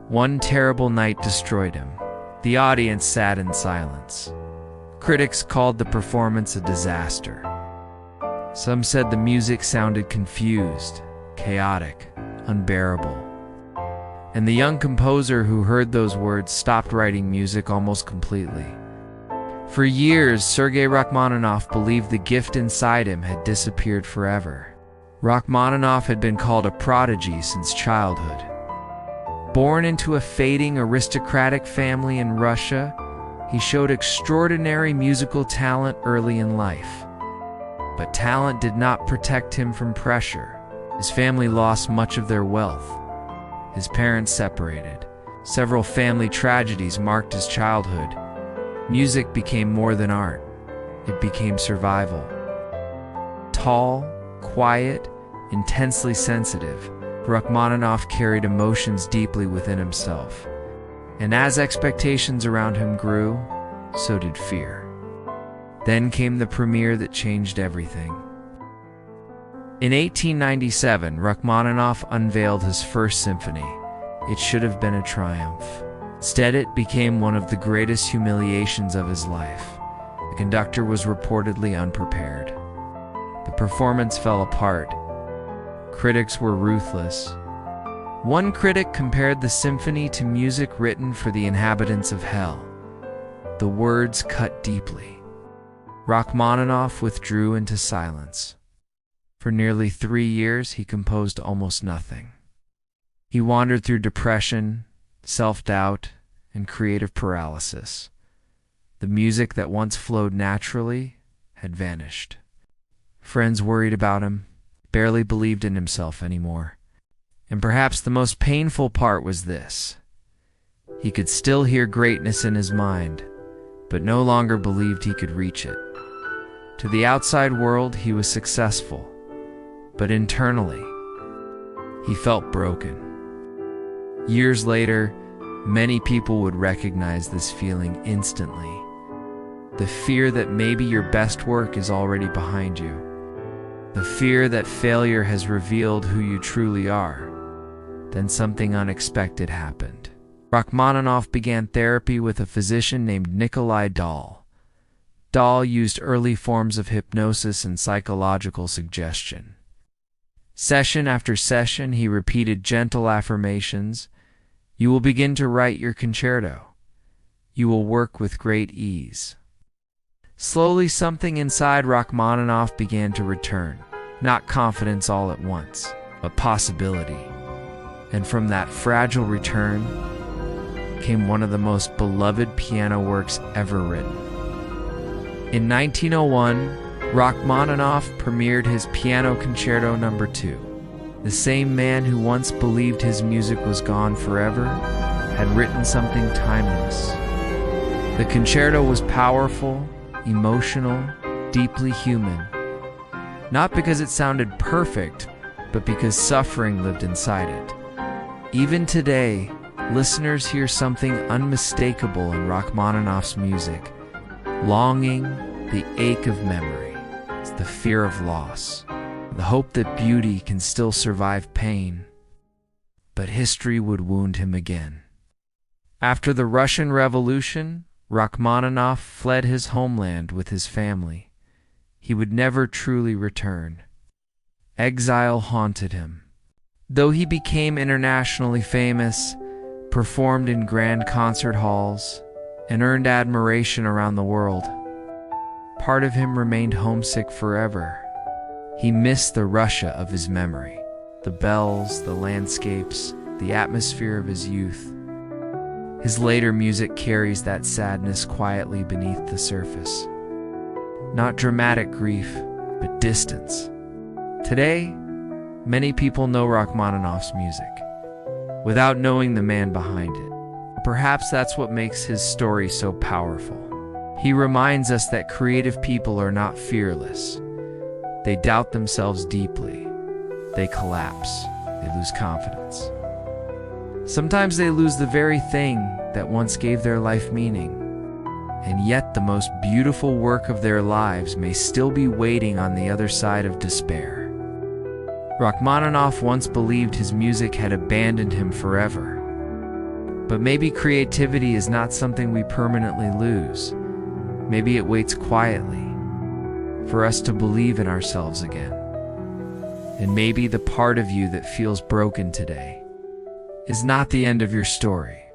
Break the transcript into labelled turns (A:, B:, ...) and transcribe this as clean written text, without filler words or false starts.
A: One terrible night destroyed him. The audience sat in silence. Critics called the performance a disaster. Some said the music sounded confused, chaotic, unbearable. And the young composer who heard those words stopped writing music almost completely. For years, Sergei Rachmaninoff believed the gift inside him had disappeared forever. Rachmaninoff had been called a prodigy since childhood. Born into a fading aristocratic family in Russia, he showed extraordinary musical talent early in life. But talent did not protect him from pressure. His family lost much of their wealth. His parents separated. Several family tragedies marked his childhood. Music became more than art. It became survival. Tall, quiet, intensely sensitive, Rachmaninoff carried emotions deeply within himself. And as expectations around him grew, so did fear. Then came the premiere that changed everything. In 1897, Rachmaninoff unveiled his First Symphony. It should have been a triumph. Instead, it became one of the greatest humiliations of his life. The conductor was reportedly unprepared. The performance fell apart. Critics were ruthless. One critic compared the symphony to music written for the inhabitants of hell. The words cut deeply. Rachmaninoff withdrew into silence. For nearly 3 years, he composed almost nothing. He wandered through depression, self-doubt, and creative paralysis. The music that once flowed naturally had vanished. Friends worried about him, barely believed in himself anymore. And perhaps the most painful part was this. He could still hear greatness in his mind, but no longer believed he could reach it. To the outside world, he was successful, but internally, he felt broken. Years later, many people would recognize this feeling instantly. The fear that maybe your best work is already behind you. The fear that failure has revealed who you truly are. Then something unexpected happened. Rachmaninoff began therapy with a physician named Nikolai Dahl. Dahl used early forms of hypnosis and psychological suggestion. Session after session, he repeated gentle affirmations. You will begin to write your concerto. You will work with great ease. Slowly, something inside Rachmaninoff began to return. Not confidence all at once, but possibility. And from that fragile return came one of the most beloved piano works ever written. In 1901, Rachmaninoff premiered his Piano Concerto No. 2. The same man who once believed his music was gone forever had written something timeless. The concerto was powerful, emotional, deeply human. Not because it sounded perfect, but because suffering lived inside it. Even today, listeners hear something unmistakable in Rachmaninoff's music. Longing, the ache of memory, the fear of loss, the hope that beauty can still survive pain. But history would wound him again. After the Russian Revolution, Rachmaninoff fled his homeland with his family. He would never truly return. Exile haunted him. Though he became internationally famous, performed in grand concert halls, and earned admiration around the world, part of him remained homesick forever. He missed the Russia of his memory, the bells, the landscapes, the atmosphere of his youth. His later music carries that sadness quietly beneath the surface. Not dramatic grief, but distance. Today, many people know Rachmaninoff's music, without knowing the man behind it. Perhaps that's what makes his story so powerful. He reminds us that creative people are not fearless. They doubt themselves deeply. They collapse. They lose confidence. Sometimes they lose the very thing that once gave their life meaning. And yet the most beautiful work of their lives may still be waiting on the other side of despair. Rachmaninoff once believed his music had abandoned him forever. But maybe creativity is not something we permanently lose. Maybe it waits quietly for us to believe in ourselves again. And maybe the part of you that feels broken today is not the end of your story.